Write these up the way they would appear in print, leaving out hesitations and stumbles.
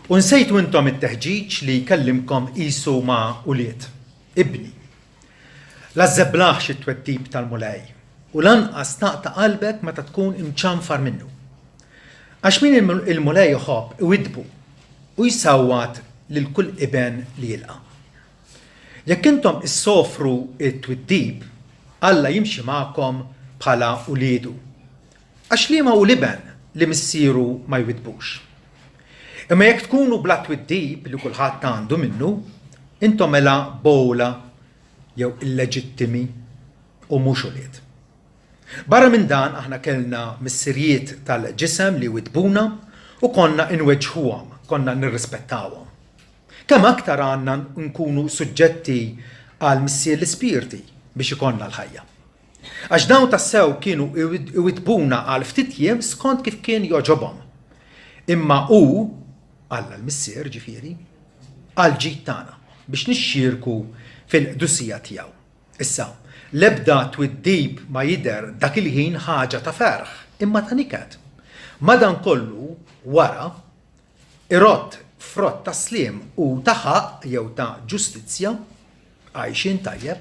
U nsejtu intom it-teħġiġ li jkellimkom qisu ma' ulied. Ibni. La żeblaħx it-twettib tal-mulej u lanqas taqta' qalbek meta tkun imċanfar minnu. Għax min il-mulej joħobb iwidbu u jsawwat lil kull iben li jilqa'. Jekk intom issofru it-twiddib, Alla jimxi magħkom bħala uliedu. Għax liema hu liben li missieru ma jwidbux. Imma jekk tkunu bla twiddib li kulħadd għandu minnu, intom mela bowla jew illeġittimi u mhux ulied. Barra minn dan aħna kellna missirijiet tal-ġisem li widbuna u konna inweġħuhom, konna nirrispettawhom. Kemm aktar għandna nkunu suġġetti għal missier l-ispirti biex ikonna l-ħajja. Għax dawn tassew kienu iwidbuna għal ftit jiem skont kif kien joġobhom. Imma hu Alla l-missier ġifieri għal ġid tagħna biex nixxierku fil-qdusija tiegħu. Issa, l-ebda twiddib ma jidher dak il-ħin ħaġa ta' ferħ, imma ta' niket. Madankollu wara irott frott ta' sliem u ta' ħaq jew ta' ġustizzja għajxin tajjeb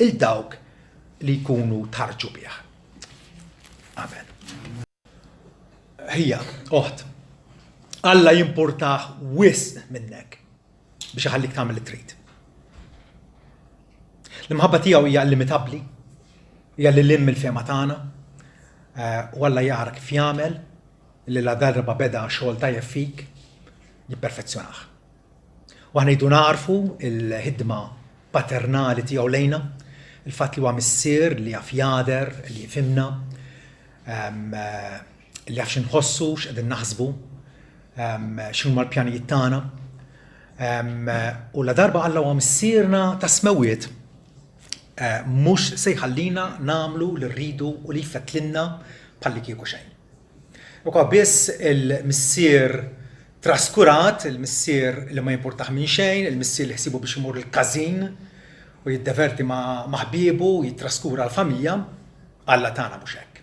il-dawk li jkunu tarġu bih. Amen. Hija, oħt, Alla jimpurtaħ wisq minnek biex iħallik tagħmel li trid. L-imħabba tiegħu hija illimitabbli, hija li lim il-fema tagħna, u Alla jara kif jagħmel li la darba beda xogħol tajjeb fik jipperfezzjonah. U aħna jdu narfu il-ħidma paternali tiegħu lejna, il-fatt li huwa missier li jaf jader, li jifhimna, li jaf x'inħossu x'qegħdin naħsbu, x'huma l-pjanijiet tagħna. U la darba Alla huwa missierna ta' smewiet mhux se jħallina nagħmlu li rridu u li jfettlilna bħalli kieku xejn. Ukoll biss il-missier traskurat, il-missier li ma jimpurtaħ minn xejn, il-missier li ħsibu biex imur il-każin u jiddeverti ma' ħbiebu, jitraskura l-familja, Alla tagħna mhux hekk.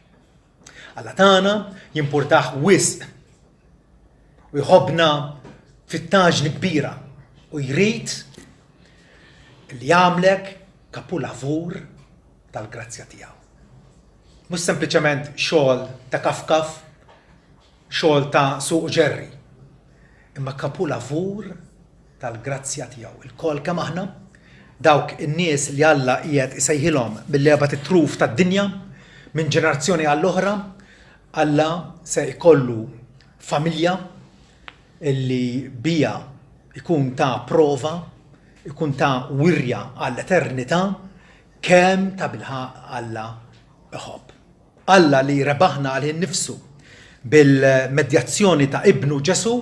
Alla tagħna jimpurtaħ wisq u jħobbna fit-taġni kbira u jrid li jagħmlek kapu lavur tal-grazzja tiegħu. Mhux sempliċement xogħol ta' kafkaf, xogħol ta' suq ġerri, imma kapu lavur tal-grazzja tiegħu. Il-kol kemm aħna dawk in-nies li Alla qiegħed isejħilhom bil-leba tit-truf tad-dinja minn ġenerazzjoni għall-oħra, Alla se jkollu familja illi bija ikun ta' prova, ikun ta' wirja għall-eternità kemm ta' bilħaq Alla iħobb. Alla li rebaħna għalih nifsu bil-medjazzjoni ta' ibnu Ġesu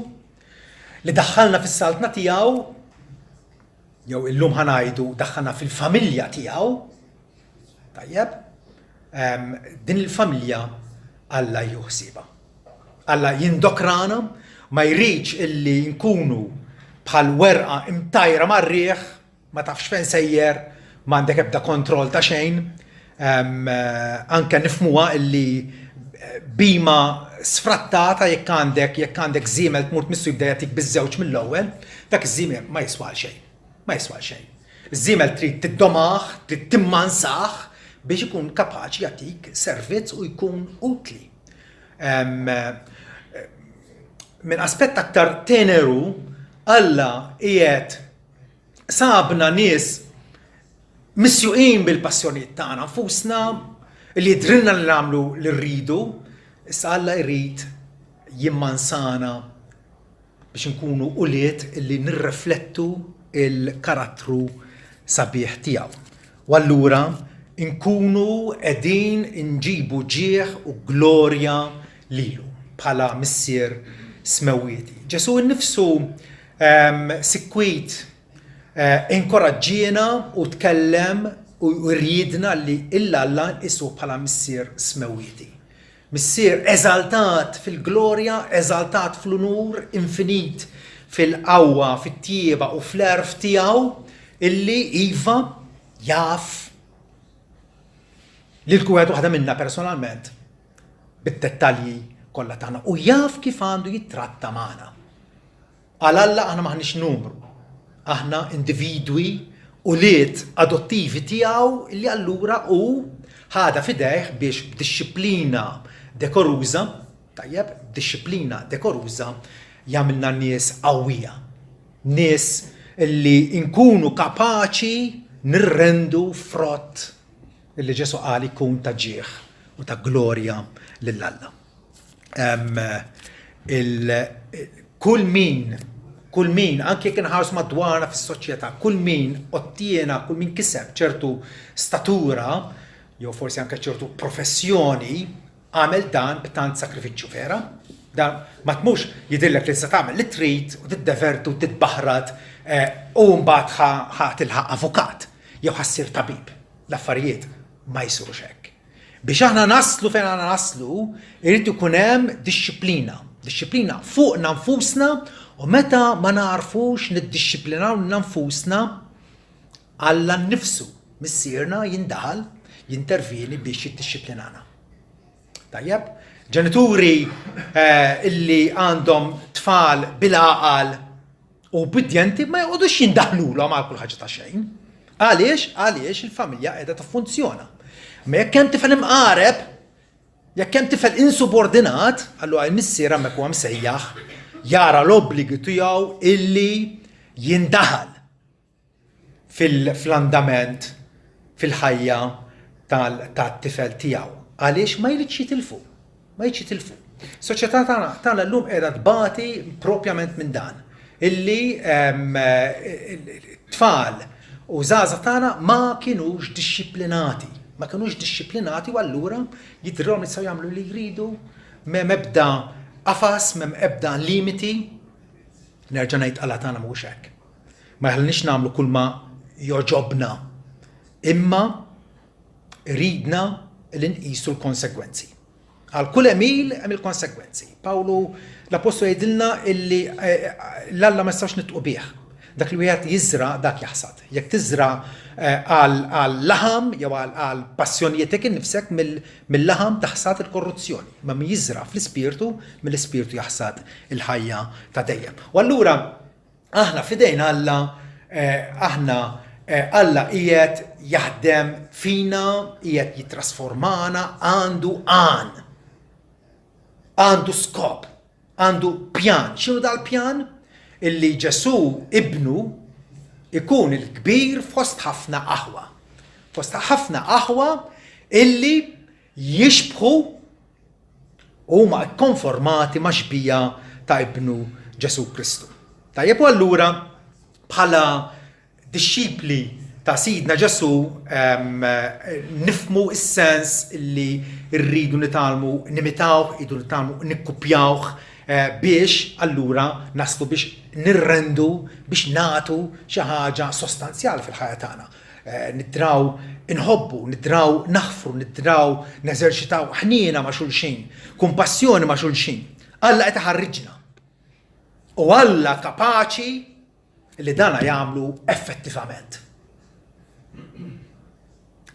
li daħħalna fis-saltna tiegħu jew illum ħanajdu daħħalna fil-familja tiegħu. Tajjeb, din il-familja Alla juħsiba. Alla jindokrana ma jridx illi nkunu bħal werqa imtajra mar-riħ, ma tafx fejn sejjer, m'għandek ebda kontroll ta' xejn, anke nifhmuha illi bima sfrattata jekk għandek żiemel tmur tmissu jibda jagħtik biż-żewġ mill-ewwel, dak iż-żiemel ma jiswa xejn. Ma jiswa xejn. Iż-żiemel trid tiddomaħ, trid timmansaħ biex ikun kapaċi jagħtik servizz u jkun utli. Min aspett aktar teneru, Alla qiegħed sabna nies misjuqin bil-passjonijiet tagħna nfusna li jidrilna li nagħmlu li rridu, issa Alla jrid jimmansana biex nkunu ulied illi nirriflettu il-karattru sabiħ tiegħu. U allura nkunu qegħdin inġibu ġieħ u glorja lilu bħala missier smewieti. Ġesu nnifsu sikwit inkoraġġiena u tkellem u rridna li illa Alla nqisu bħala missier smewieti. Missier eżaltat fil-glorja, eżaltat fl-unur infinit, fil-qawwa, fit-tieba u fl-erf tiegħu illi iva jaf li l-kuwet waħda minna personalment bit-dettalji kollha tagħna u jaf kif għandu jittratta magħna. Għal-Alla aħna maħniex numru. Aħna individwi u liet adottivi tiegħu li allura u ħada fidejh biex b'dixxiplina dekoruża, tajjeb, b'dixxiplina dekoruża jagħmilna nies qawwija. Nies li nkunu kapaċi nirrendu frott illi Ġesu qal ikun ta' ġieħ u ta' glorja lill-Alla. Kull min, anke jekk inħarsu madwarna fis-soċjetà, kull min ottiena, kull min kiseb ċertu statura, jew forsi anke ċertu professjoni, għamel dan b'tant sakrifiċċju vera. Dan ma tmux jidillek li se tagħmel li trid u tiddevertu u titbaħrat u mbagħad ħadd tilħaq avukat jew ħassir tabib. L-affarijiet ma jsirux hekk. Biex aħna naslu fejn aħna naslu, irid ikun hemm dixxiplina. Dixxiplina fuqna nfusna u meta ma narfux niddixxiplinaw nfusna Alla nnifsu missierna jindaħal, jintervjeni biex jiddixxiplinana. Tajjeb, ġenituri illi għandhom tfal bil-għaqal u bidjenti ma jgħodux jindaħlulhom għal kull ħaġa ta' xejn. Għaliex il-familja qiegħda tiffunzjona. Ma jekk hemm tifel imqareb, jekk hemm tifel insubordinat, allura l-missier hemmhekk huwa msejjaħ jara l-obbligi tiegħu illi jindaħal fil-andament, fil-ħajja tat-tifel tiegħu. Għaliex ma jridx jitilfu. Soċjetà tagħna llum qiegħda tbati propjament minn dan. Illi tfal u żgħażagħ tagħna ma kinux dixxiplinati u allura jidhirhom li jistgħu jagħmlu li jridu, m'hemm ebda qafas, m'hemm ebda limiti. Nerġa' ngħid Alla tagħna mhux hekk. Ma jħallniex nagħmlu kull ma joġobna. Imma ridna li nqisu l-konsegwenzi. Għal kull emil hemm il-konsegwenzi. Pawlu l-Apostolu jgħidilna illi l-Alla ma jistax nitqu bih. Dak li wieħed jiżra dak jaħsad. Jekk tiżra għal laħam jew għal passjonijiet innifsek mill-laħam taħsad il-korruzzjoni. Ma min jiżra fl-ispirtu, mill-ispirtu jaħsad il-ħajja ta' dejjem. U allura aħna fidejn Alla, Alla qiegħed jaħdem fina, qiegħed jitrasformana, għandu skop, għandu pjan. X'inhu dal-pjan? Illi Ġesu ibnu ikun il-kbir fost ħafna aħwa. Fost ħafna aħwa illi jixbħu huma konformati ma' xbija ta' ibnu Ġesu Kristu. Tajjeb u allura bħala dixxipli ta' Sidna Ġesu nifmu is-sens illi rridu nitalmu nimitaw, rridu nitalmu nikkupjawh biex allura naslu biex nirrendu, biex nagħtu xi ħaġa sostanzjali fil-ħajja tagħna. Nidraw inħobbu, nidraw naħfru, nidraw neżerċitaw ħniena ma' xulxin, kumpassjoni ma' xulxin. Alla qed iħarriġna. U Alla kapaċi li dana jagħmlu effettivament.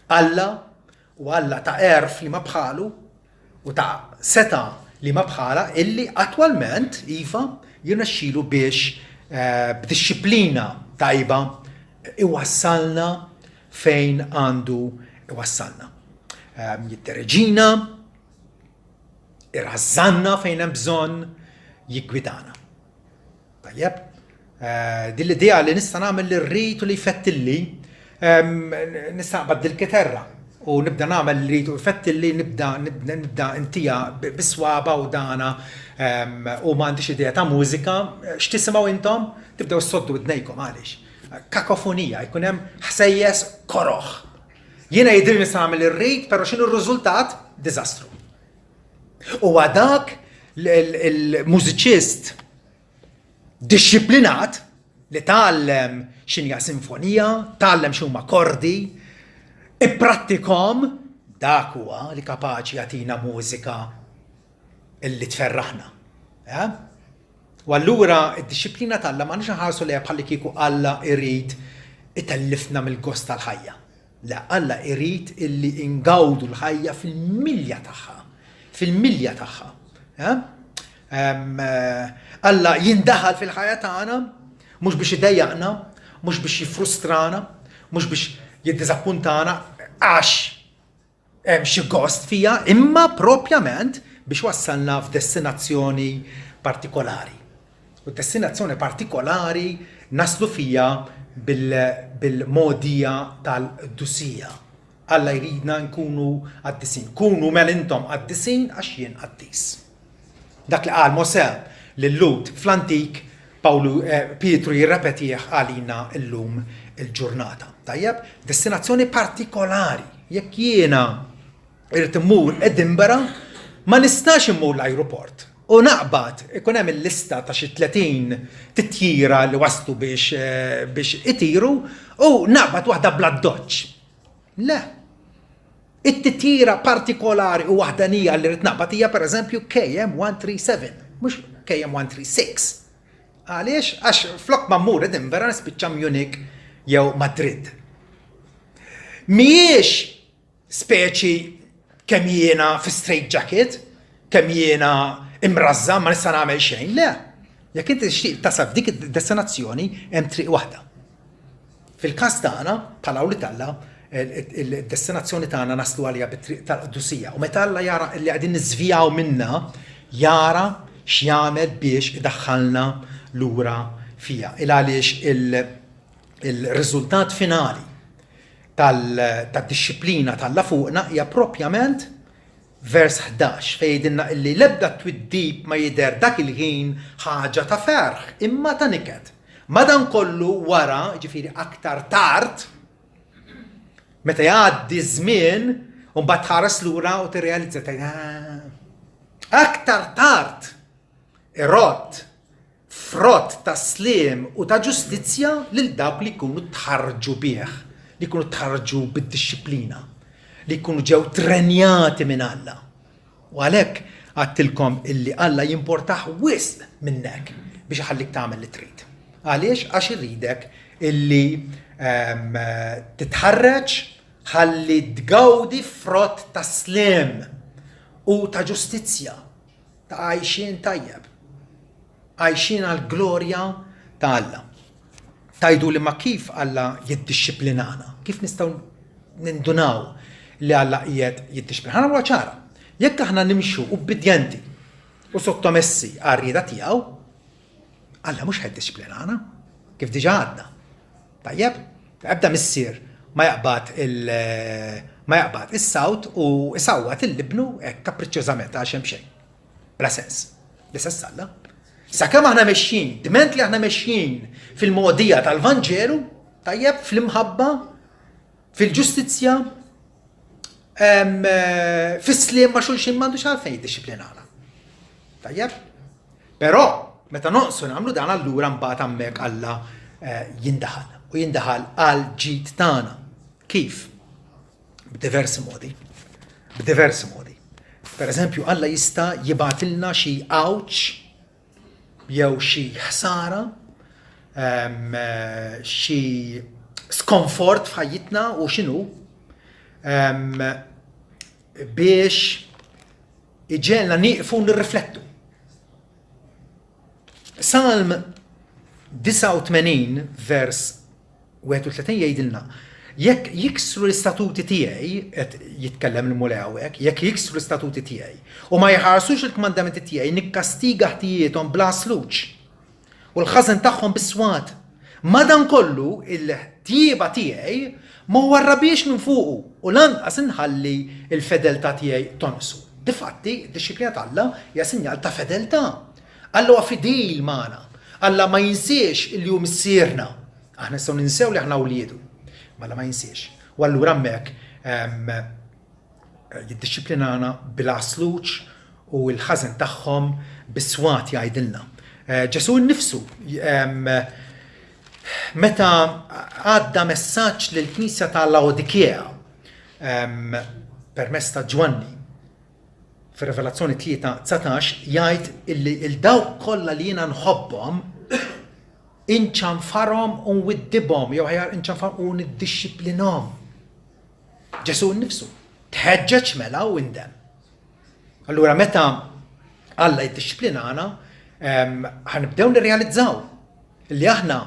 Alla ta' erf li ma bħalu u ta' seta li ma bħala illi attwalment iva jirnexxielu biex b'dixxiplina tajba iwassalna fejn għandu iwassalna. Jiddereġina, irrażżanna fejn hemm bżonn jiggwidana. Tajjeb, din l-idea li nista' nagħmel li rrid u li jfettilli nista' nqabbad il-kiterra u nibda nagħmel li rrid u jfettilli nibda intija biswaba u dana u m'għandix idea ta' mużika, x'tisimgħu intom? Tibdew issoddu id-dnejkom għaliex. Kakofonija, jkun hemm ħsejjes koroħ. Jiena jidhirli nista' nagħmel ir-rid, però x'inhu r-riżultat? Diżastru. U dak il-mużiċist dixxiplinat li tgħallem x'inhija sinfonija, tgħallem x'huma kordi, ipprattikhom dak huwa li kapaċi jagħtina mużika illi tferraħna. U allura id-dixxiplina tal-Alla ma nix nħarsu li bħalli kieku Alla irid itellifna mill-gost tal-ħajja. La, Alla irid illi ingawdu l-ħajja fil-milja tagħha. Alla jindaħal fil-ħajja tagħna mhux biex idejjaqna, mhux biex jifrustrana, mhux biex jiddiżappuntana għax hemm xi gost fija, imma propjament biex wassalna f'destinazzjoni partikolari. U destinazzjoni partikolari naslu fija bil-modija tal-Qdusija. Alla jridna nkunu qaddisin. Kunu mel intom qaddisin għax jien qaddis. Dak li qal Mosè lil-Lut fl-antik Pietru jirrepetih għalina llum il-ġurnata. Tajjeb, destinazzjoni partikolari. Jekk jiena irid immur Edinburgh, ma nistax immur l-ajruport. U naqbad, ikun hemm il-lista ta' xi 30 titjira li waslu biex itiru u naqbad waħda bla doċċ. Le. It-titjira partikolari u waħdanija li rid naqbad hija pereżempju KM137, mhux KM136. Għaliex? Għax flok ma mmur Edinburgh nispiċċa Munich jew Madrid. Mhijiex speċi kemm jiena fi straight jacket, kemm jiena imrazza ma nista' nagħmel xejn, le. Jekk inti tixtieq tasal f'dik id-destinazzjoni hemm triq waħda. Fil-każ tagħna bħala Awli Alla il-destinazzjoni tagħna naslu għaliha bit-triq tal-Qdusija. U meta Alla jara li qegħdin niżvijaw minnha, jara x'jagħmel biex idaħħalna lura fija. Għaliex il-riżultat finali tad-disciplina tal-la fuqna hija propjament vers 11 fejdinna illi l-ebda twiddib ma jidher dak il-ħin ħaġa ta' ferħ imma ta' niked. Madankollu wara, ġifieri aktar tard, meta jgħaddi żmien u mbagħad tħares lura u tirrealizza aktar tard irrott frott ta' sliem u ta' ġustizzja lil dawk li jkunu tħarġu bih, li jkunu tħarġu bid-disciplina, li jkunu ġew trenjati minn Alla. U għalhekk għattilkom illi Alla jimportaħ wisq minnek biex iħallik tagħmel li trid. Għaliex? Għax irridek illi titħarreġ ħalli tgawdi frott ta' sliem u ta' ġustizzja, ta' għajxien tajjeb. Għajxin għal-glorja ta' Alla. Tajdu li ma kif Alla jiddixxiplinana, kif nistgħu nindunaw li Alla qiegħed jiddixxiplinana. Ħana ċara, jekk aħna nimxu ubbidjenti u sottomessi għar-rieda tiegħu, Alla mhux ħajdixxiplinana, kif diġà għadna. Tajjeb, ebda missier ma jaqbad is-sawt u isawwat il-libnu hekk kapriċċjużament għax hemm xejn. Bla sens. L-istess Alla. Sakemm aħna mexxin, diment li aħna mexxin fil-modija tal-Vanġelu, tajjeb fl-imħabba, fil-ġustizzja, fis-sliem ma' xulxin m'għandux għalfejn jiddixxiplinana. Tajjeb? Però meta noqsu nagħmlu dan allura mbagħad hemmhekk Alla jindaħal u jindaħal għal ġid tagħna. Kif? B'diversi modi. Pereżempju Alla jista' jibgħatilna xi għawġ jew xi ħsara, xi skomfort f'ħajjitna u x'inhu biex iġelna nieqfu nirriflettu. Salm 89 vers 31 jgħidilna jekk jiksru l-istatuti tiegħi, qed jitkellem il-Mulej hawnhekk, jekk jiksru l-istatuti tiegħi u ma jħarsux il-kmandamenti tiegħi nikkastiga ħtijietom bla sluċ u l-ħażen tagħhom bis-swat. Madankollu il-ħtieba tiegħi ma warrabiex minn fuqu u lanqas inħalli il-fedeltà tiegħi tonsu. Difatti, id-disciplina ta' Alla hija sinjal ta' fedeltà. Alla huwa fidil magħna. Alla ma jinsiex il-li hu missierna. Aħna nistgħu ninsew li aħna wliedu. Malla ma jinsiex. U allura hemmhekk jiddixxiplinana bil-għasluċ u l-ħażen tagħhom bis-swat jgħidilna. Ġesu nnifsu meta għadda messaġġ lill-Knisja ta' Laodikea permezz ta' Ġwanni fir-Revelazzjoni 3:19 jgħid illi il-dawk kollha li jiena nħobbhom inċanfarhom u nwiddibhom jew ħajar inċanfarhom u niddixxiplinhom. Ġesu nnifsu tħeġġeġ mela u indem. Allura meta Alla jiddixxiplinana ħanibdew nirrealizzaw li aħna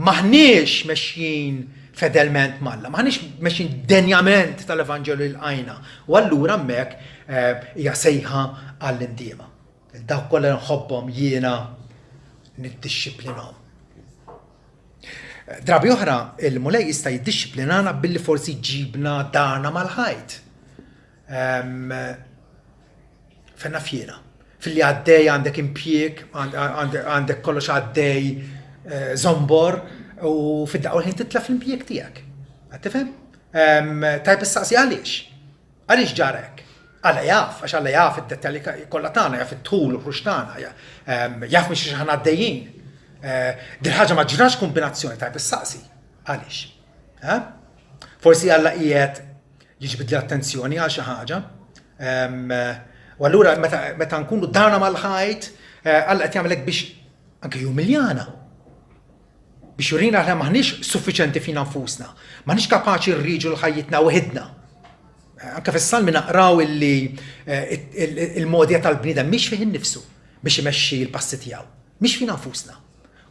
maħniex mexjin fedelment malla, maħniex mexjin denjament tal-Evanġelu l-qajna. U allura hemmhekk hija sejħa għall-indiema. Dawk kollha nħobbhom jiena niddixxiplinhom. Drabi oħra il-mulej jista' jiddixxiplinana billi forsi jġibna darna mal-ħajt. Fenna fjera. Fil-li għaddej għandek impjieg, għandek kollox għaddej zombor u fid-daqqa ħin titla fl-impjieg tiegħek. Għattifhem? Tajb issaqsi għaliex? Għaliex ġarek? Alla jaf, għax alla jaf id-dettalji kollha tagħna, jaf it-tul u ħrux tagħna, jaf mhix ħana għaddejjin. Din ħaġa ma ġrax kombinazzjoni tajb issaqsi. Għaliex? Forsi Alla qiegħed jiġbed l-attenzjoni għal xi ħaġa. U allura meta nkunu darna mal-ħajt, Alla qed jagħmelek biex anke jumiljana. Biex jurina aħna maħniex suffiċenti fina nfusna, maħniex kapaċi rriġu l-ħajjitna waħedna. Anke fis-salmi naqraw illi il-modja tal-bniedem mhix fih innifsu biex imexxi l-passi tiegħu, mhix fina nfusna.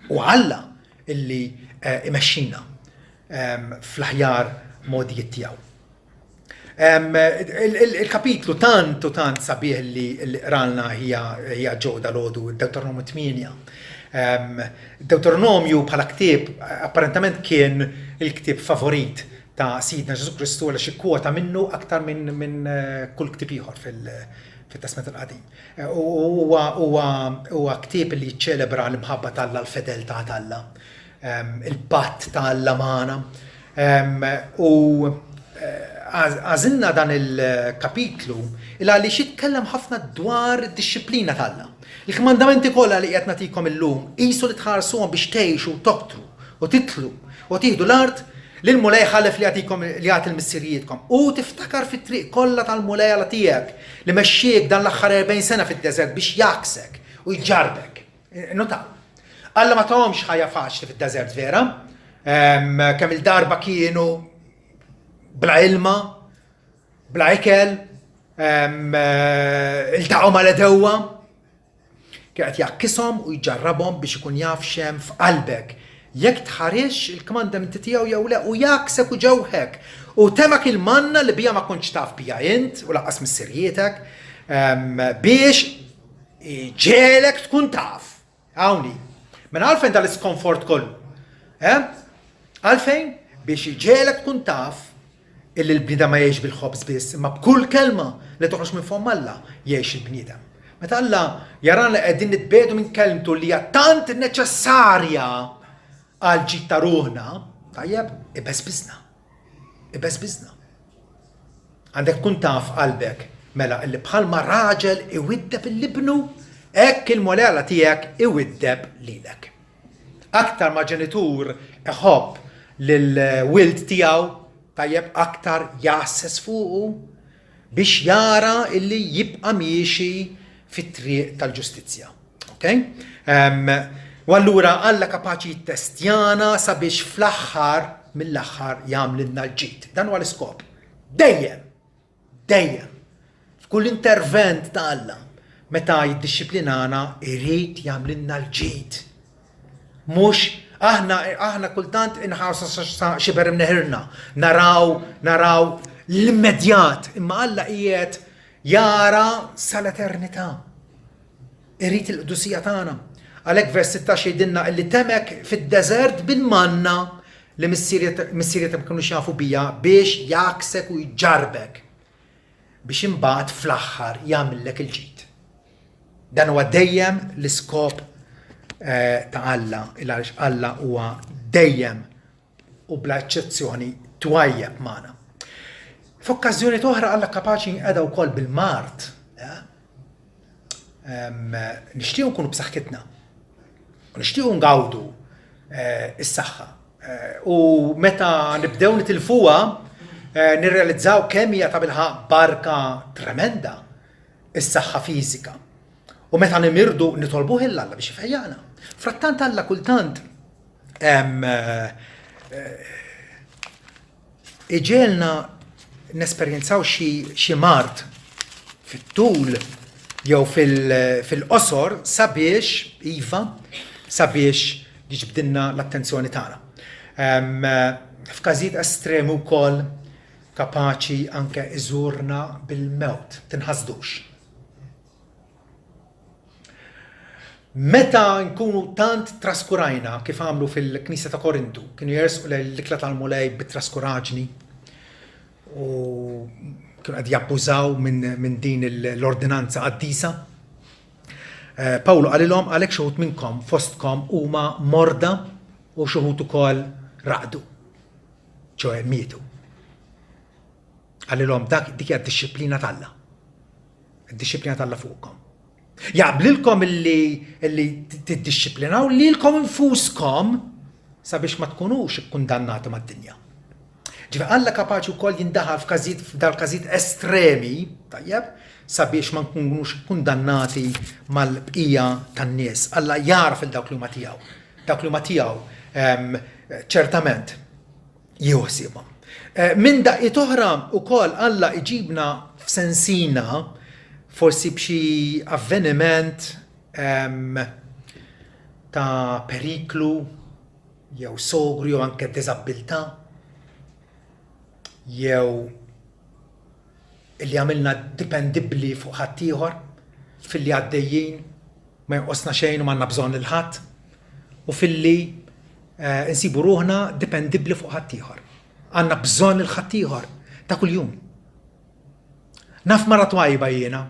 U Alla illi imexxina fl-aħjar modijiet tiegħu. Il-kapitlu tant u tant sabiħ li qralna hija ġewda l-għodu, Deuteronomju 8. Deuteronomju bħala ktieb apparentament kien il-ktieb favorit ta' Sidna Ġesu Kristu għal xi kwota minnu aktar minn kull ktieb ieħor fit-Testament il-Qadim. Huwa ktieb li jiċċelebra l-imħabba tal-Alla, l-fedeltà tal-Alla, il-patt tal-Alla magħna. U għażilna dan il-kapitlu għaliex jitkellem ħafna dwar id-dixxiplina tal-Alla. Il-kmandamenti kollha li qed nagħtikom illum qisu li tħarsuhom biex tgħixu u toqtru u titlu u tieħdu l-art lil mulej ħallef li jagħti l-missirijietkom u tiftakar fit-triq kollha tal-mulej tiegħek li mexxiek dan l-aħħar 40 sena fid-deżert biex jaksek u jġarbek. Nota. Alla ma tagħhomx ħajja faċli fid-deżert vera. Kemm il-darba kienu bla ilma, bla ikel, iltaqgħu mal-edewwa, kienet jakkisom u jġarrabhom biex ikun jaf xem f'qalbek. Jekk tħarix il-kmandamenti tiegħu jew le u jaksek u ġewħek u temak il-manna li bija ma kontx taf bija int u laqqas missirjietek biex ġelek tkun taf. Hawnhi. Minn għalfejn dal-iskomfort kollu. Għalfejn biex ġelek tkun taf illi l-bniedem ma jgħix bil-ħobż biss, imma b'kull kelma li toħroġ minn fuq Alla jgħix il-bniedem. Meta Alla jaran li qegħdin nitbedu minn kelmtu li hija tant neċessarja għal ġid ta' ruħna, tajjeb, ibeżbiżna. Għandek tkun taf qalbek mela illi bħalma raġel iwiddeb il-libnu, hekk il-molela tiegħek iwiddeb lilek. Aktar ma ġenitur iħobb lill-wild tiegħu tajjeb aktar jassess fuqu biex jara illi jibqa' miexi fit-triq tal-ġustizzja. Okay? U allura Alla kapaċi jittestjana sabiex fl-aħħar mill-aħħar jagħmlilna l-ġid. Dan huwa l-iskop. Dejjem. F'kull intervent ta' Alla meta jiddixxiplinana irid jagħmlilna l-ġid. Mhux aħna kultant inħarsu xiber imneħirna, naraw l-immedjat, imma Alla qiegħed jara sal-eternità. Irid il-qdusija tagħna. Għalhekk vers 16 jgħidilna li temek fid-deżert bil-manna li missiriet ma kinux jafu bija biex jaksek u jġarbek biex imbagħad fl-aħħar jagħmellek il-ġid. Dan huwa dejjem l-iskop ta' Alla, il-għalix Alla huwa dejjem u bla eċċezzjoni twajjeb magħna. F'okkażjoni oħra Alla kapaċi qiegħda wkoll bil-mart. Nixtiequ nkunu b'saħħitna. Nixtiequ ngawdu is-saħħa. U meta nibdew nitilfuha nirrealizzaw kemm hija ta' bilħaq barka tremenda is-saħħa fiżika. U meta nimirdu nitolbuh Alla biex ifejjaqna. Frattant Alla kultant iġelna nesperjenzaw xi mart fit-tul jew fil-qosor sabiex jiġbdilna l-attenzjoni tagħna. F'każijiet estremi wkoll kapaċi anke iżurna bil-mewt, tinħasdux. Meta nkunu tant traskurajna kif għamlu fil-Knisja ta' Korintu, kienu jersqu l-ikla tal-mulej bit-traskuraġni u kienu qed jabbużaw minn din l-ordinanza qaddisa. Pawlu qalilhom għalhekk xi wħud minnkom fostkom huma morda u xi wħud ukoll raqdu, ċoe mietu. Għalilhom dik hija d-dixxiplina talla. Id-dixxiplina talla fuqkom. Jaqblilkom illi tiddixxiplinaw lilkom infuskom sabiex ma tkunux ikkundannati mad-dinja. Ġifieri Alla kapaċi wkoll jindaħal f'dal-każijiet estremi, tajjeb, sabiex ma nkunux kundannati mal-bqija tan-nies. Alla jaraf il-dawk li huma tiegħu. Dawk li huma tiegħu ċertament jieħu ħsiebhom. Minn daqqiet oħra wkoll Alla iġibna f'sensina forsi b'xi avveniment ta' periklu jew sogru jew anke diżabilità jew illi għamilna dipendibbli fuq ħadd ieħor filli għaddejjin ma jonqosna xejn u m'għandna bżonn il-ħadd u filli insibu ruħna dipendibbli fuq ħadd ieħor. Għandna bżonn il-ħadd ieħor ta' kuljum. Naf mara twajba jiena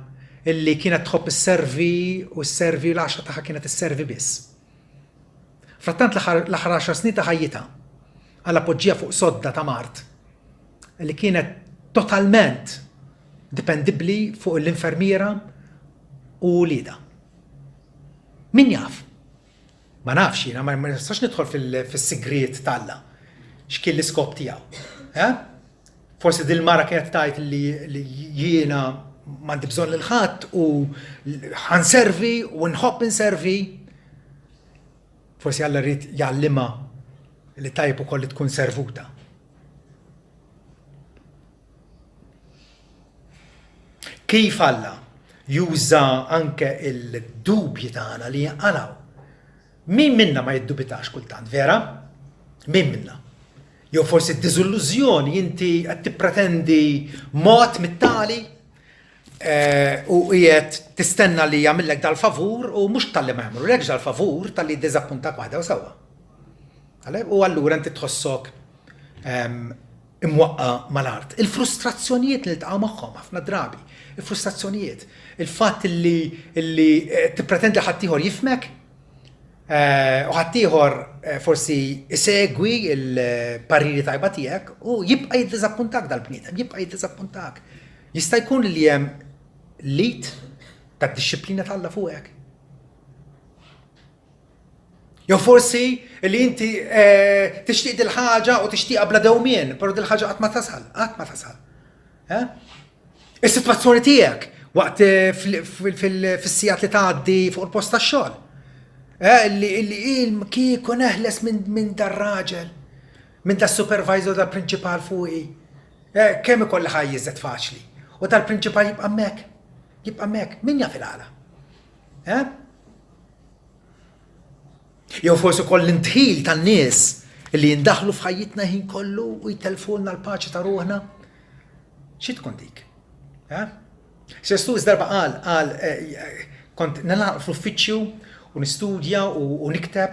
illi kienet tħobb is-servi u s-servi l-għaxa tagħha kienet is-servi biss. Frattant l-aħħar 10 snin ta' ħajjitha Alla poġġija fuq sodda ta' Mart illi kienet totalment dipendibbli fuq l-infermiera u lieda. Min jaf? Ma nafx jiena, ma nistax nidħol fis-sigriet ta' Alla x'kien l-iskop tiegħu. Forsi dil-mara kienet tgħid li jiena m'għandi bżonn lil ħadd u ħanservi u nħobb inservi. Forsi Alla rrid jgħallimha li tajjeb ukoll li tkun servuta. Kif Alla juża anke il-dubji tagħna li jaqalaw. Min minna ma jiddubitax kultant, vera? Min minna? Jew forsi d-diżillużjoni inti qed tippretendi mod mit-tali u qiegħed tistenna li jagħmellek dal-favur u mhux talli ma jagħmlulekx dal-favur talli jiddiżappuntak waħda u sewwa. U allura inti tħossok imwaqqa mal-art. Il-frustrazzjonijiet li ltqgħu magħhom ħafna drabi, il-frustrazzjonijiet, il-fatt li tippretendi ħadd ieħor jifhmek u ħadd ieħor forsi isegwi il-pariri tajba tiegħek u jibqa' jiddiżappuntak dal-bniedem, jibqa' jiddiżappuntak. Jista' jkun li hemm lit tad-dixxiplina ta' Alla fuqek. Jew forsi li inti tixtieq dil-ħaġa u tixtieqha bla dewmien, però dil-ħaġa qatt ma tasal. Is-sitwazzjoni tiegħek waqt fis-sigħat li tgħaddi fuq il-post tax-xogħol. Li kieku neħles minn dar-raġel, minn das-supervisor tal-prinċipal fuqi. Kemm ikolli ħajja iżgħet faċli. U tal-prinċipal jibqa' hemmhekk. Min jaf il-għala? Jew forsi ukoll l-intħil tan-nies li jindaħlu f'ħajjitna ħin kollu u jtelfulna l-paċi ta' ruħna. Xi tkun dik? Xestu darba qal kont nagħlaq fl-uffiċċju u nistudja u nikteb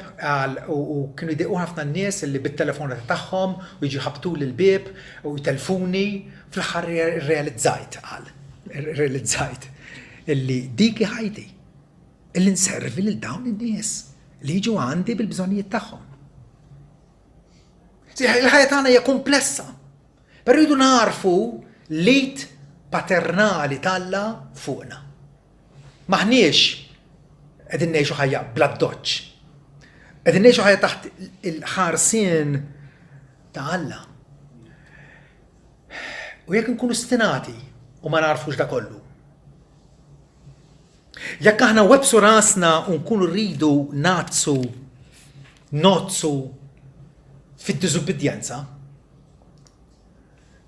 u kienu jdequ ħafna n-nies li bit-telefona tagħhom u jiġi ħabtu l-bib u jtelfuni fl-aħħar realizzajt illi dik ħajti illi nservi lil dawn in-nies li jiġu għandi bil-bżonnijiet tagħhom. Il-ħajja tagħna hija komplessa. Però rridu narfu lit paternali talla fuqna. Maħniex qegħdin ngħixu ħajja bla doċċ. Qegħdin ngħixu ħajja taħt il-ħarsien ta' Alla. U jekk nkunu stinati u ma narfux da kollu. Jekk aħna websu rasna u nkunu rridu nozzu fid-diżubbidjenza,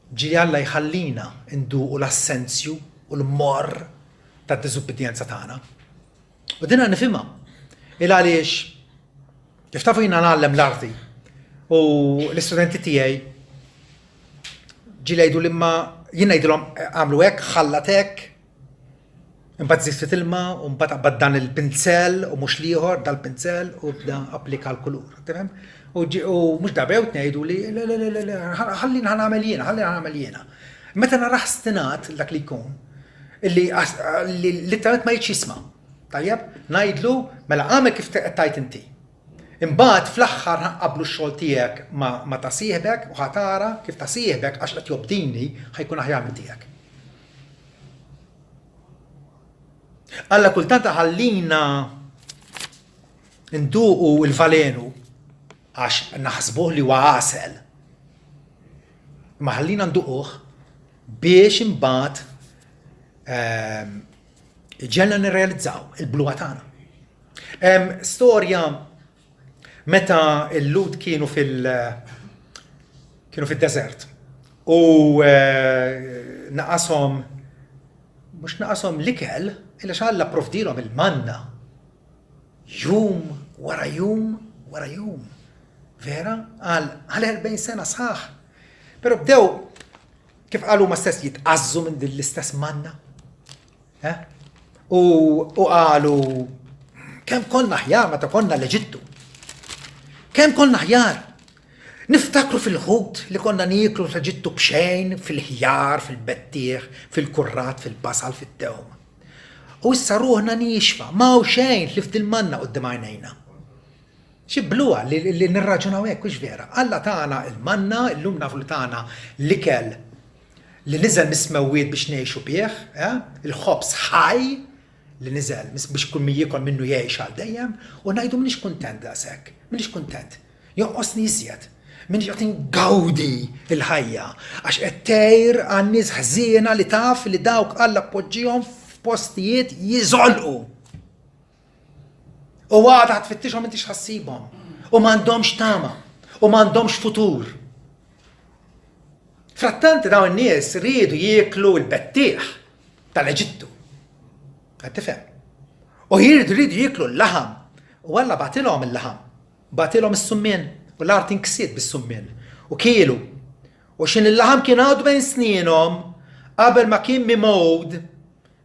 ġili Alla jħallina nduqu l-assenzju u l-morr tad-diżubbidjenza tagħna. U dinha nifhimha. Il għaliex kif tafu jiena nagħllem l-arti u l-istudenti tiegħi ġi jgħidu imma jien ngħidilhom għamlu hekk, ħallat hekk, imbagħad żidt ilma u mbagħad qabad dan il-pinzell u mhux ieħor dal-pinzell u bda applika l-kulur. Tifhem? U mhux dabew ngħidu li ħallina nagħmel jiena. Meta nara ħstinat dak li jkun illi literalment ma jitx jisma'. Tajjeb, ngħidlu mela għamel kif tajt inti. Imbagħad fl-aħħar qablu x-xogħol tiegħek ma ta' sieħbek u ħatara kif ta' sieħbek għax qed jobdini ħajkun aħjar minn tiegħek. Alla kultant ħallina nduqu l-valenu għax naħsbuh li huwa għasel. Ma ħallina nduquh biex imbagħad ġenna nirrealizzaw il-bluwa tagħna. Storja meta l-Lut kienu fil-deżert u mhux naqashom l-ikel illa x'Alla provdilhom il-manna. Jum wara jum. Vera? Għal 40 sena sħaħ. Però bdew kif qalu ma stess jitqazzu minn din l-istess manna. U qalu kemm konna ħjar meta konna l-Eġittu. Kemm konna ħjar. Niftakru fil-ħut li konna nieklu l-Eġittu b'xejn, fil-ħjar, fil-bettieħ, fil-kurrat, fil-basal, fit-tewm. U issa ruħna nixfa, ma hu xejn li ftil-manna quddiem għajnejna. Xi bluha li nirraġunaw hekk hux vera. Alla tagħna il-manna, illum nafu li tagħna l-ikel li niżel mis-smewwiet biex ngħixu bih, il-ħobs ħaj li niżel biex kull min jiekol minnu jgħix għal dejjem u ngħidu m'iniex kuntent daqshekk, m'iniex kuntent. Jonqosni iżjed, m'iniex qed ingawdi l-ħajja għax qed tgħir għan-nies ħżiena li taf li dawk Alla ppoġġihom f'postijiet jiżolqu. U għadha tfittixhom inti x'ħassibhom u m'għandhomx tama u m'għandhomx futur. Frattanti dawn in-nies riedu jieklu l-bettieħ tal-Eġittu. Qed tifhem? U riedu jieklu l-laħam. U Alla bagħtilhom il-laħam. Bagħtilhom is-summien u l-art inksiet bis-summien. U kielu. U xin il-laħam kien għadu bejn sninhom qabel ma kien mimgħud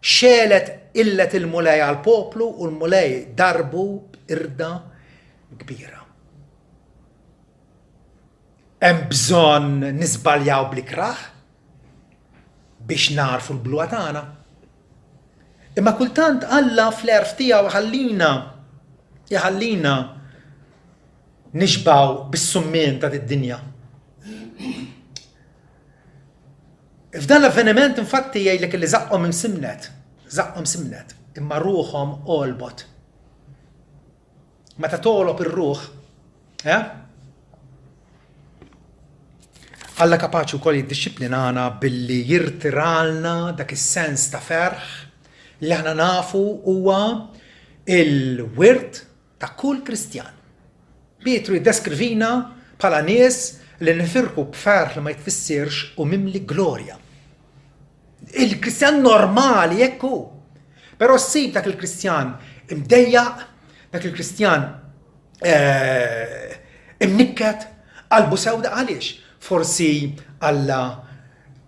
xelet illet il-mulej għall-poplu u l-mulej darbu irda kbira. Hemm bżonn niżbaljaw bl-ikraħ biex narfu l-bluwa tagħna. Imma kultant Alla fl-erf tiegħu jħallina nixbaw bis-summien ta' id-dinja. F'dan l-avveniment infatti jgħidlek li żaqhom simnet, imma ruħhom qolbot. Meta togħlob ir-ruħ, Alla kapaċi wkoll jiddixxiplinana billi jirtiralna dak is-sens ta' ferħ li aħna nafu huwa il-wirt ta' kull Kristjan. Pietru jiddeskrivina bħala nies li nifirku b'ferħ li ma jtfissirx u mimli glorja. Il-Kristjan normali hekk hu. Però ssib dak il-Kristjan imdejjaq, dak il-Kristjan imnikket, qalbu sewda għaliex. Forsi Alla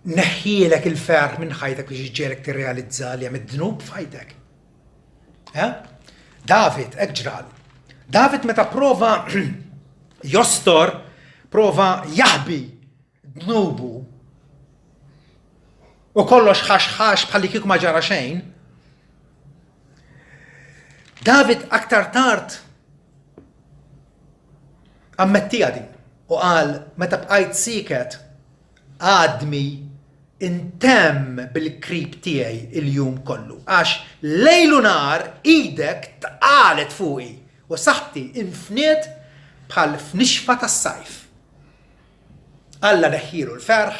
neħħielek il-ferħ minn ħajtek biex iġġielek tirrealizza li hemm id-dnub f'ħajtek. David hekk ġral. David meta prova jostor, prova jaħbi dnubu u kollox ħax bħalli kieku ma ġara xejn. David aktar tard ammettija din. U qal meta bqajt siket għadmi intemm bil-krib tiegħi il-jum kollu għax lejlu nar idek tqalet fuqi u saħħti infniet bħal f'nixfa tas-sajf. Alla neħħielu l-ferħ,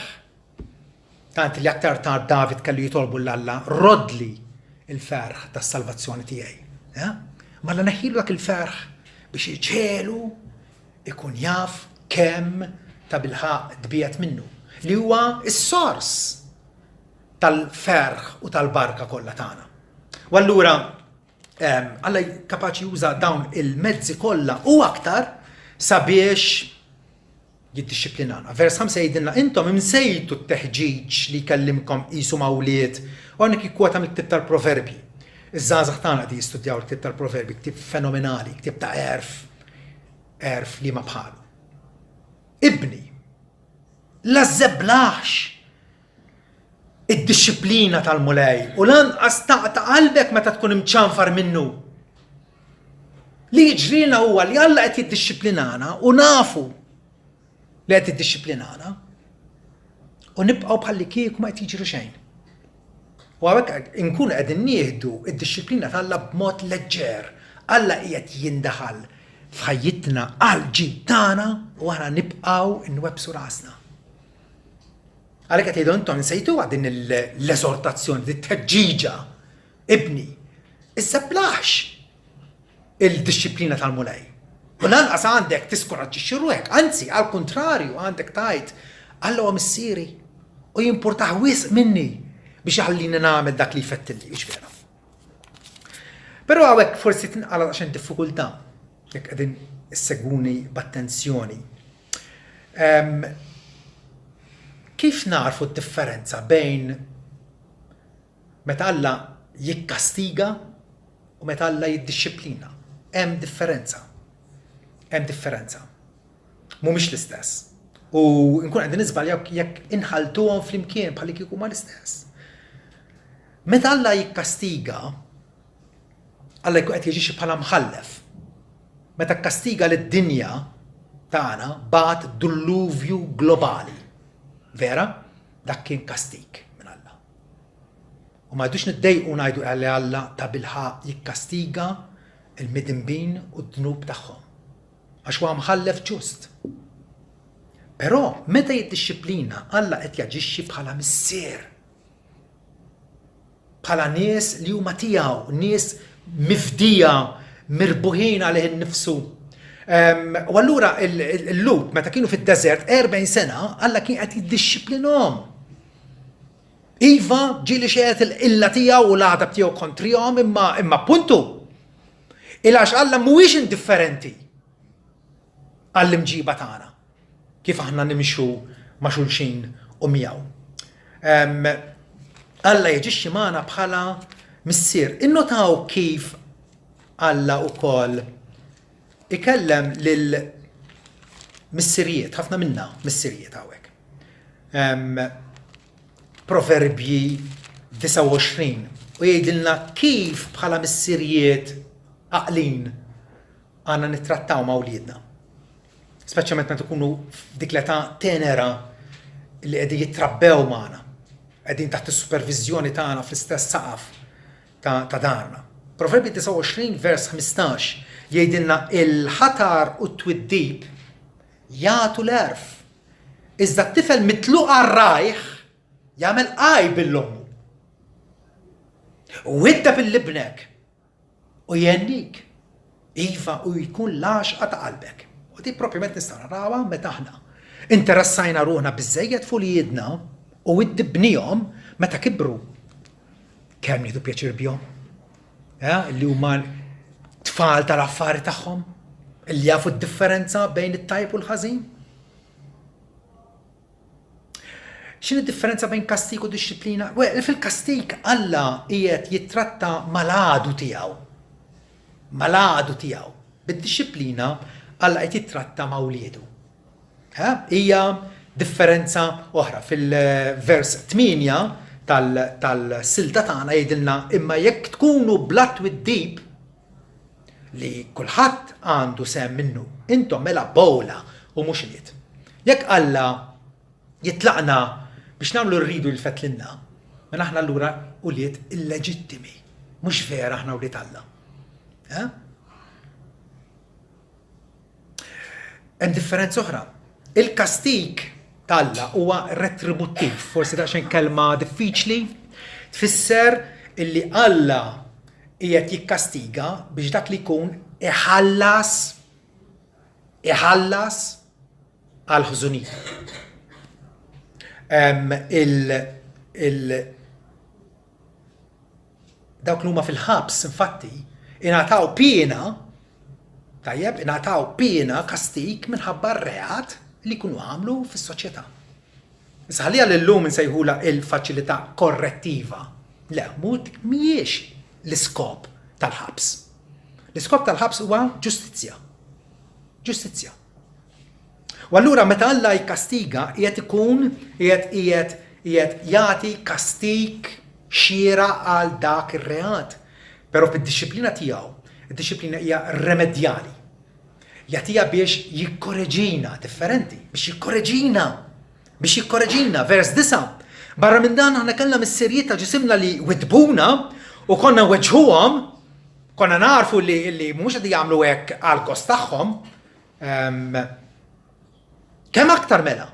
tant li aktar tard David kellu jitolbu l-Alla rodli il-ferħ tas-salvazzjoni tiegħi. Malla neħħielu dak il-ferħ biex iġelu ikun jaf kemm ta' bilħaq dbiet minnu li huwa s-sors tal-ferħ u tal-barka kollha tagħna. U allura Alla kapaċi juża dawn il-mezzi kollha u aktar sabiex jiddixxiplinana. Vers 5 jgħidilna intom imsejtu t-teħġiġ li jkellimkom qisu mawliet u għandek ikkwota mill-ktib tal-proverbi. Iż-żgħażagħ tagħna qed jistudjaw il-ktib tal-proverbi, ktib fenomenali, ktib ta' erf li ma bħalu. Ibni, la żeblaħx id-disciplina tal-mulej u lanqas taqta' qalbek meta tkun imċanfar minnu. Li jiġrina huwa li Alla qed jiddixxiplinana u nafu li qed jiddixxiplinana u nibqgħu bħalli kieku ma qed jiġri xejn. U hawnhekk inkunu qegħdin nieħdu id-disciplina tal-Alla b'mod leġġer. Alla qiegħed jindaħal f'ħajjitna għal ġid tagħna u aħna nibqgħu nwebsu rasna. Għalhekk qed jgħidu intom insejtuha din l-eżortazzjoni, dit-teġġiġa, ibni, isseblaħx il-disċiplina tal-mulej. U lanqas għandek tiskoraġġixxi ruħek, anzi għal kontrarju għandek tajt Alla huwa missieri u jimpurtaħ wisq minni biex iħallini nagħmel dak li jfettilli biex vera. Però hawnhekk forsi tinqala għaxen diffikultà jekk qegħdin isseguni b'attenzjoni. Kif narfu d-differenza bejn meta Alla jikkastiga u meta Alla jiddixxiplina? Hemm differenza. Hemm differenza. Mhumiex l-istess. U nkun qegħdin niżbal jekk inħaltuhom flimkien bħalli kieku huma l-istess. Meta Alla jikkastiga, Alla jkun qed jiġixxi bħala mħallef. Meta kkastiga lid-dinja tagħna bagħat dilluvju globali. Vera? Dak kien kastik minn Alla. U ma jdux niddejqu ngħidu li Alla ta' bilħaq jikkastiga il-midinbin u d-dnub tagħhom. Għax huwa mħallef ġust. Però meta jiddixxiplina Alla qed jaġixxi bħala missier. Bħala nies li huma tiegħu, nies mifdija, mirbuħin għalih innifsu. U allura l-Lut meta kienu fid-deżert 40 sena Alla kien qed jiddixxiplinhom. Iva ġieli xejn il-qilla tiegħu u l-għadab tiegħu kontrihom imma puntu. Għax Alla mhuwiex indifferenti għall-imġiba tagħna kif aħna nimxu ma' xulxin u miegħu. Alla jiġixxi magħna bħala missier. Innotaw kif Alla wkoll ikellem lil missirijiet, ħafna minna missirijiet hawnhekk. Proverbji 29 u jgħidilna kif bħala missirijiet aqlin għandna nittrattaw ma' wliedna. Speċjalment meta tkunu f'dik l-età tenera li qegħdin jittrabbew magħna, qegħdin taħt is-supervizjoni tagħna fl-istess saqaf ta' darna. Proverbi 29 vers 15 jgħidilna il-ħatar u t-twiddib jagħtu l-erf. Iżda t-tifel mitluq għar-rajħ jagħmel qaj bil-ommu. U widda bil-libnek u jennik. Iva u jkun laxqa ta' qalbek. U di propjament nistgħu narawha meta aħna interessajna ruħna biżżejjed fulijiedna u iddibnihom meta kibru. Kemm nieħdu pjaċir bihom? Li huma tfal tal-affari tagħhom, li jafu d-differenza bejn it-tajb u l-ħażin? X'inhi d-differenza bejn kastik u disċiplina? Fil-kastik Alla qiegħed jitratta mal-għadu tiegħu. Mal-għadu tiegħu. Bid-disċiplina Alla qed jitratta ma' wliedu. Hija differenza oħra. Fil-vers 8 tal-silta tagħna jgħidilna imma jekk tkunu bla twiddib li kulħadd għandu sem minnu, intom mela bowla u mhux liet. Jekk Alla jitlaqna biex nagħmlu rridu l fetlinna, mela aħna allura uliet illeġittimi, mhux vera aħna uliet Alla. Hemm differenza oħra. Il-kastik Alla huwa retributtiv, forsi daqsxejn kelma diffiċli, tfisser illi Alla qiegħed jikkastiga biex dak li jkun iħallas għal ħżunijiet. dawk li huma fil-ħabs infatti ingħataw piena tajjeb ingħataw piena kastik minħabba r-reat li jkunu għamlu fis-soċjetà. Issa ħallija lillum insejħula il-faċilità korrettiva. Le, mhijiex l-iskop tal-ħabs. L-iskop tal-ħabs huwa ġustizzja. Ġustizzja. U allura meta Alla jikkastiga qiegħed ikun qiegħed jagħti kastik xira għal dak ir-reat. Però fid-disciplina tiegħu, id-disciplina hija remedjali. Jagħtiha biex jikkoreġina, differenti, biex jikkoreġina, vers 9. Barra minn dan aħna kellna mis-sirjiet ta' ġisimna li widbuna u konna weġħuhom, konna narfu li mhux qed jagħmlu hekk għal kost tagħhom. Kemm aktar mela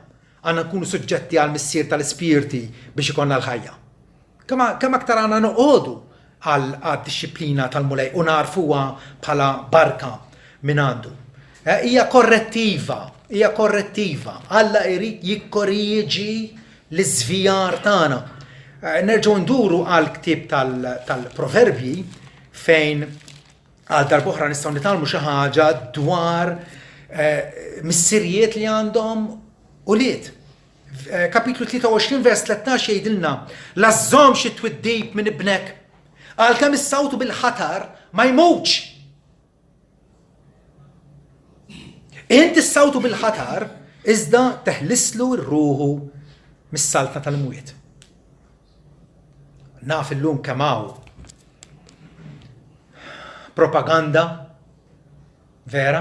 għandna nkunu suġġetti għal missier tal-ispirti biex ikonna l-ħajja. Kemm aktar għandna noqogħdu għad-disciplina tal-mulej u narfuha bħala barka minn għandu. Hija korrettiva. Alla jrid jikkorriġi l-iżvijar tagħna. Nerġgħu nduru għal ktieb tal-Proverbji fejn għal darb'oħra nistgħu nitalmu xi ħaġa dwar missirijiet li għandhom ulied. Kapitlu 23 vers 13 jgħidilna la żżommx it-twiddib minn ibnek għalkemm issawtu bil-ħatar ma jmutx. Inti issawtu bil-ħatar iżda teħlislu r-ruħu mis-salta tal-mwiet. Naf illum kemm hawn propaganda vera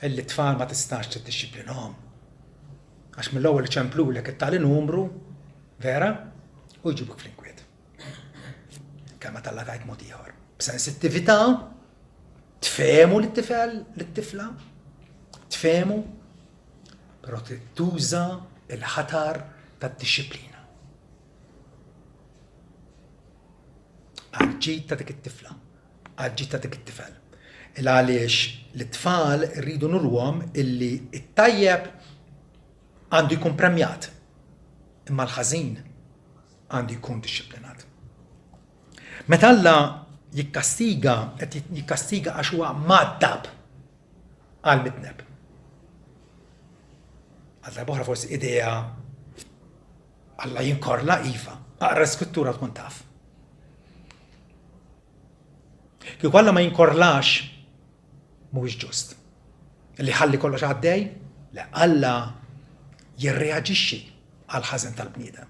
illi tfal ma tistax tiddixxiplinhom. Għax mill-ewwel iċemplulek it-tali numru vera u jġibuk fl-inkwiet. Kemm ma tallakajt mod ieħor. B'sensittività tfehmu lit-tifla, tfehmu, però tuża il-ħatar tad-dixxiplina. Għal-ġid ta' dik it-tifla, għal-ġid ta' dik it-tifel. Għaliex l-tfal rridu nurhom illi it-tajjeb għandu jkun premjat, imma l-ħażin għandu jkun dixxiplinat. Meta Alla jikkastiga għax huwa m'għaddab għal-mitneb. Għadda boħra forsi idea Alla jinkorla iva, aqra skrittura tkun taf. Kieku Alla ma jinkorlax mhuwiex ġust. Li ħalli kollox għaddej, le Alla jirreaġixxi għal ħażen tal-bniedem.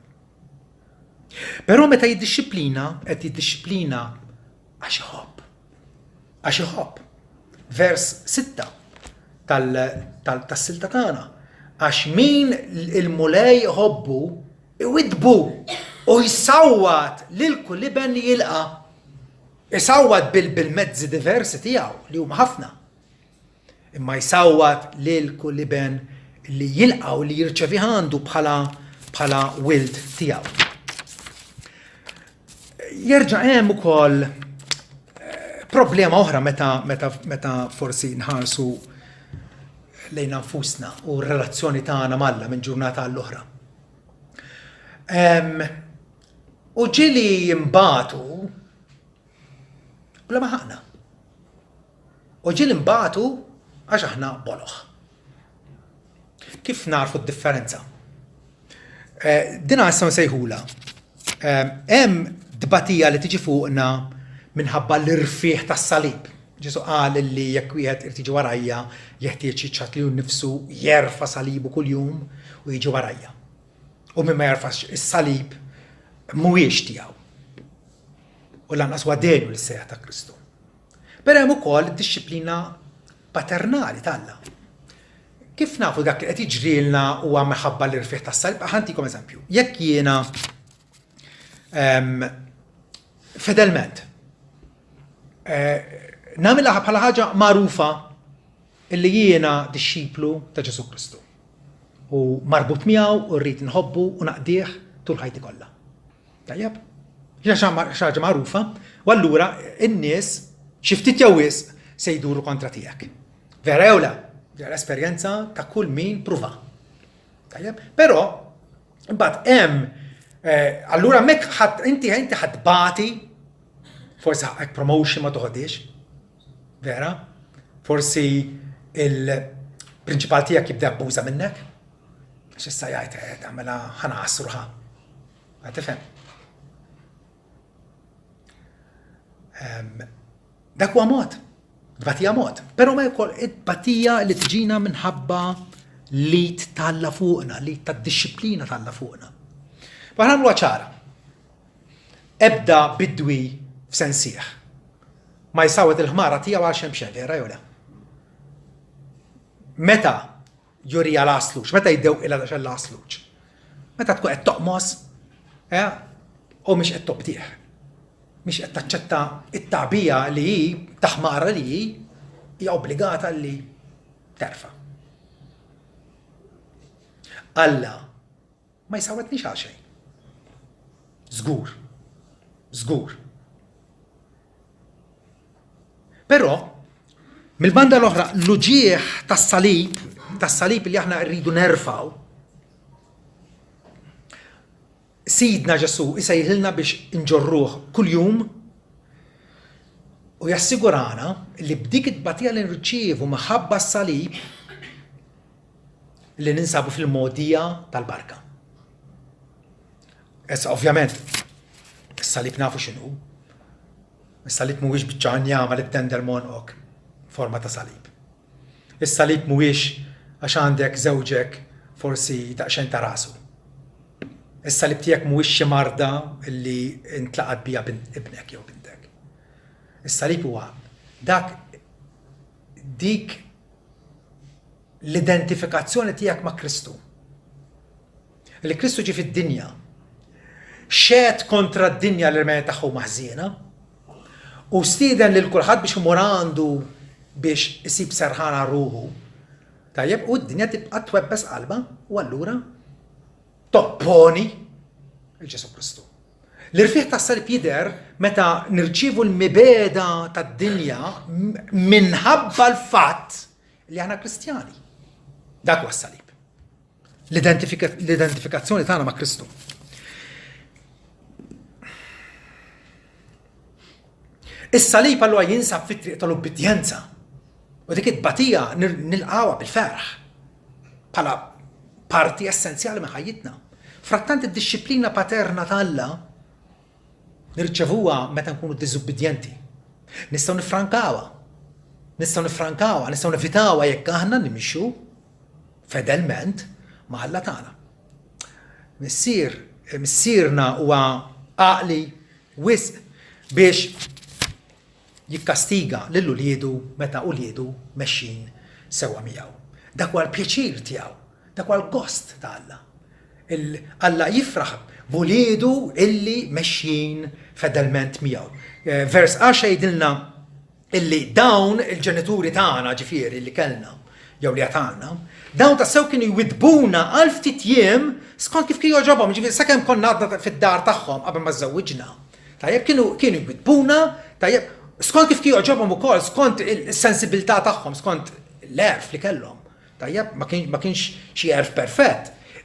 Però meta jiddixxiplina, qed jiddixxiplina għax iħobb. Għax iħobb. Vers 6 tas-silta tagħna. Għax min il-mulej jħobbu, iwidbu u jissawwat lil kull iben li jilqa'. Jissawwat bil-mezzi diversi tiegħu li huma ħafna. Imma jissawwat lil kull iben li jilqa' u li jirċevi għandu bħala wild tiegħu. Jerġa' hemm ukoll problema oħra meta forsi nħarsu lejn nfusna u r-relazzjoni tagħna mal-Alla minn ġurnata għall-oħra. U ġieli jimbagħtu bla ma ħaqna. U ġieli imbagħtu għax aħna boloħ. Kif narfu d-differenza? Dina issa nsejħula. Hemm dbatija li tiġi fuqna minħabba l-irfieħ tas-salib. Ġesu qal li jekk wieħed irid jiġi warajja jeħtieġ jiċċatli nnifsu jerfa' salibu kuljum u jiġi warajja. U min ma jerfax is-salib mhuwiex tiegħu. U lanqas huwa denu lis-sejħa ta' Kristu. Però hemm ukoll id-dixxiplina paternali tagħna. Kif nafu dak li qed jiġrilna huwa minħabba l-irfieħ tas-salib? Ħantikom eżempju. Jekk jiena fedelment nagħmilha bħala ħaġa magħrufa illi jiena dixxiplu ta' Ġesu Kristu. U marbut miegħu u rrid nħobbu u naqdih tul ħajti kollha. Tajjeb? Xi ħaġa magħrufa, u allura n-nies xi ftit jew wisq se jduru kontra tiegħek. Vera jew le? L-esperjenza ta' kull min pruva. Tajjeb? Però imbagħad hemm allura hemmhekk inti ħadbati forsi ħaqek promotion ma toħodix, vera? Forsi il-prinċipal tiegħek jibda abbuża minnek? Għax issa jgħid għamela ħanaqasruha. Ma tifhem? Dak huwa mod. Tbatija mod. Però ma jkoll it-batija li tiġina minħabba li talla fuqna, li tad-disciplina talla fuqna. Waħna nagħmluha ċara. Ebda bidwi f'sensieħ. Ma jsawet il-ħmara tiegħu għal xemxen, vera jew le? Meta jurija l-asluċ, meta jiddew il-għal l-asluċ? Meta tkun qed toqmos, u mhix qed tobtieħ. Mhix qed taċċetta it-tagħbija li hi taħmara li hija obbligata li terfa'. Alla ma jsawetniex għal xejn. Żgur. Żgur. Però mill-banda l-oħra l-uġieħ tas-salib li aħna rridu nerfgħu. Sidna Ġesu isejħilna biex inġorruh kuljum u jassigurana li b'dik it-tbatija li nirċievu minħabba s-salib li ninsabu fil-modija tal-barka. Issa ovvjament is-salib nafu x'inhu. Is-salib mhuwiex biċċa li b'tender monqok forma ta' salib. Is-salib mhuwiex għax għandek żewġek forsi daqsxejn ta' rasu. Is-salib tiegħek mhuwiex xi marda li intlaqat biha ibnek jew bintek. Is-salib huwa dik l-identifikazzjoni tiegħek ma' Kristu. Li Kristu ġie fid-dinja xed kontra d-dinja li rmejn tagħhom maħżiena u stieden lil kulħadd biex imur għandu biex isib serħana ruħu. Tajjeb u d-dinja tibqa' twebbes qalba u allura topponi il-Ġesu Kristu. L-irfieħ tas-salib jidher meta nirċievu l-mibeda tad-dinja minħabba l-fatt li aħna Kristjani. Dak huwa s-salib. L-identifikazzjoni tagħna ma' Kristu. Is-salib allura jinsab fit-triq tal-ubbidjenza. U dik it-tbatija nilqawha bil-ferħ bħala parti essenzjali minn ħajjitna. Frattant id-disciplina paterna tal-Alla nirċevuha meta nkunu diżubbidjenti. Nistgħu nifrankawha. Nistgħu nevitawha jekk aħna nimxu fedelment ma' Alla tagħna. Missierna huwa għaqli wisq biex jikkastiga lil uliedu meta uliedu mexxin sewwa miegħu. Dak huwa l-pjaċir tiegħu. Dak huwa l-gost ta' Alla. Alla jifraħ b'uliedu illi mexjin fedelment miegħu. Vers 10 jgħidilna illi dawn il-ġenituri tagħna ġifieri li kellna jew li għatanna, dawn tassew kienu jwidbuna għal ftit jiem skont kif kienu jogħġobhom, ġifieri sakemm konna għadna fid-dar tagħhom qabel ma żewwiġna. Tajjeb kienu jwidbuna, tajjeb skont kif kienu jogħġobhom ukoll, skont is-sensibilità tagħhom, skont l-erf li kellhom. Tajjeb ma kienx xi erf perfett.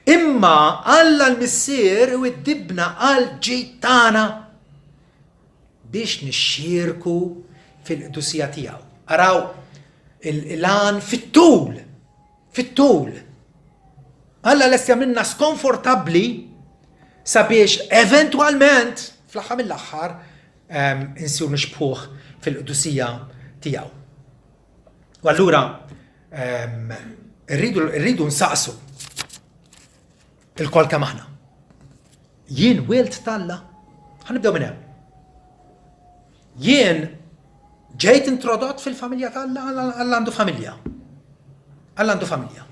Imma Alla l-missier u id-dibna għal ġejt tagħna biex nixxierku fil-qdusija tiegħu. Araw il-għan fit-tul. Alla lest jagħmilna skomfortabbli sabiex eventwalment fl-aħħar mill-aħħar insiru nixbħuh fil-qdusija tiegħu. U allura rridu nsaqsu il-kol kemm aħna. Jien wilt tal-Alla. Ħanibdew minn hemm. Jien ġejt introdott fil-familja tal-Alla, Alla għandu familja. Alla għandu familja.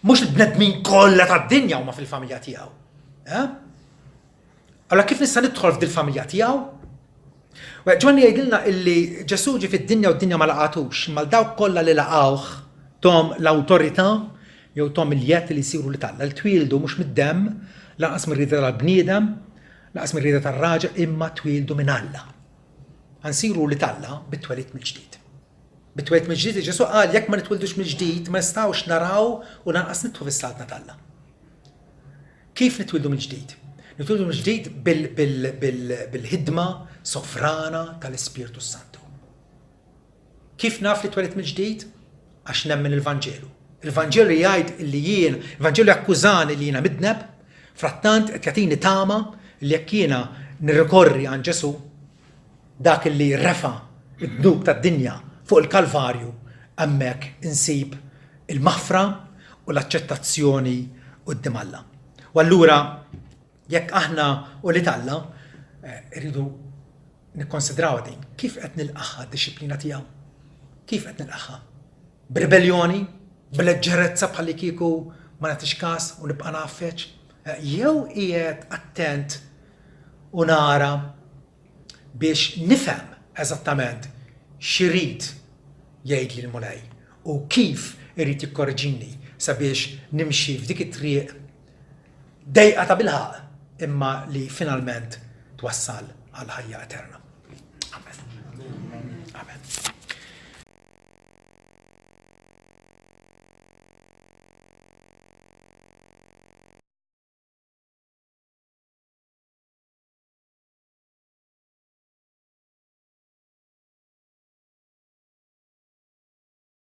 Mhux il-bnedmin kollha tad-dinja huma fil-familja tiegħu. Allora kif nista' nidħol f'dil-familja tiegħu? Ġwanni jgħidilna illi Ġesu ġie fid-dinja u d-dinja ma laqatux, mal dawk kollha li laqgħuh tom l-awtorità jew tom il-jett li jsiru li tal-Alla. L-twildu mhux mid-demm, lanqas mir-rieda tal-bniedem, lanqas mir-rieda tar-raġel, imma twildu minn Alla. Ħansiru li tal-Alla bit-twelid mill-ġdid. Bit-twelid mill-ġdid Ġesu qal jekk ma nitwildux mill-ġdid ma nistgħux naraw u lanqas nidħlu fis-saltna tal-Alla. Kif nitwildu mill-ġdid? نتولد من جديد بالهدمة سوفرانا تالإسبيرتو سانتو. كيف نعرف نتولد من جديد؟ عشان نؤمن الفانجيلو. الفانجيلو يعيد الفانجيلو يعكوزان اللي ينا مدنب فراتانت اتكاتيني تاما اللي يكينا نركوري عن جسو داك اللي رفع الذنوب تا الدنيا فوق الكالفاريو أمك نسيب المغفرة والأكسبتاسيوني قدام الله. واللورا يك احنا قلت الله اريدوا نكونسيدراو دين كيف قد نلقاها الديسيبلينا تياو، كيف قد نلقاها بريبليوني بلا جرت صبح اللي كيكو ما نتشكاس ونبقى نعفتش يو ايات اتنت ونارا بيش نفهم esattament xirrid jgħid li l-mulaj u kif irrid jikkorġini sabiex nimxi f'dik it-triq dejqa ta' bilħaq imma li finalment twassal għal ħajja eterna. Amen. Amen.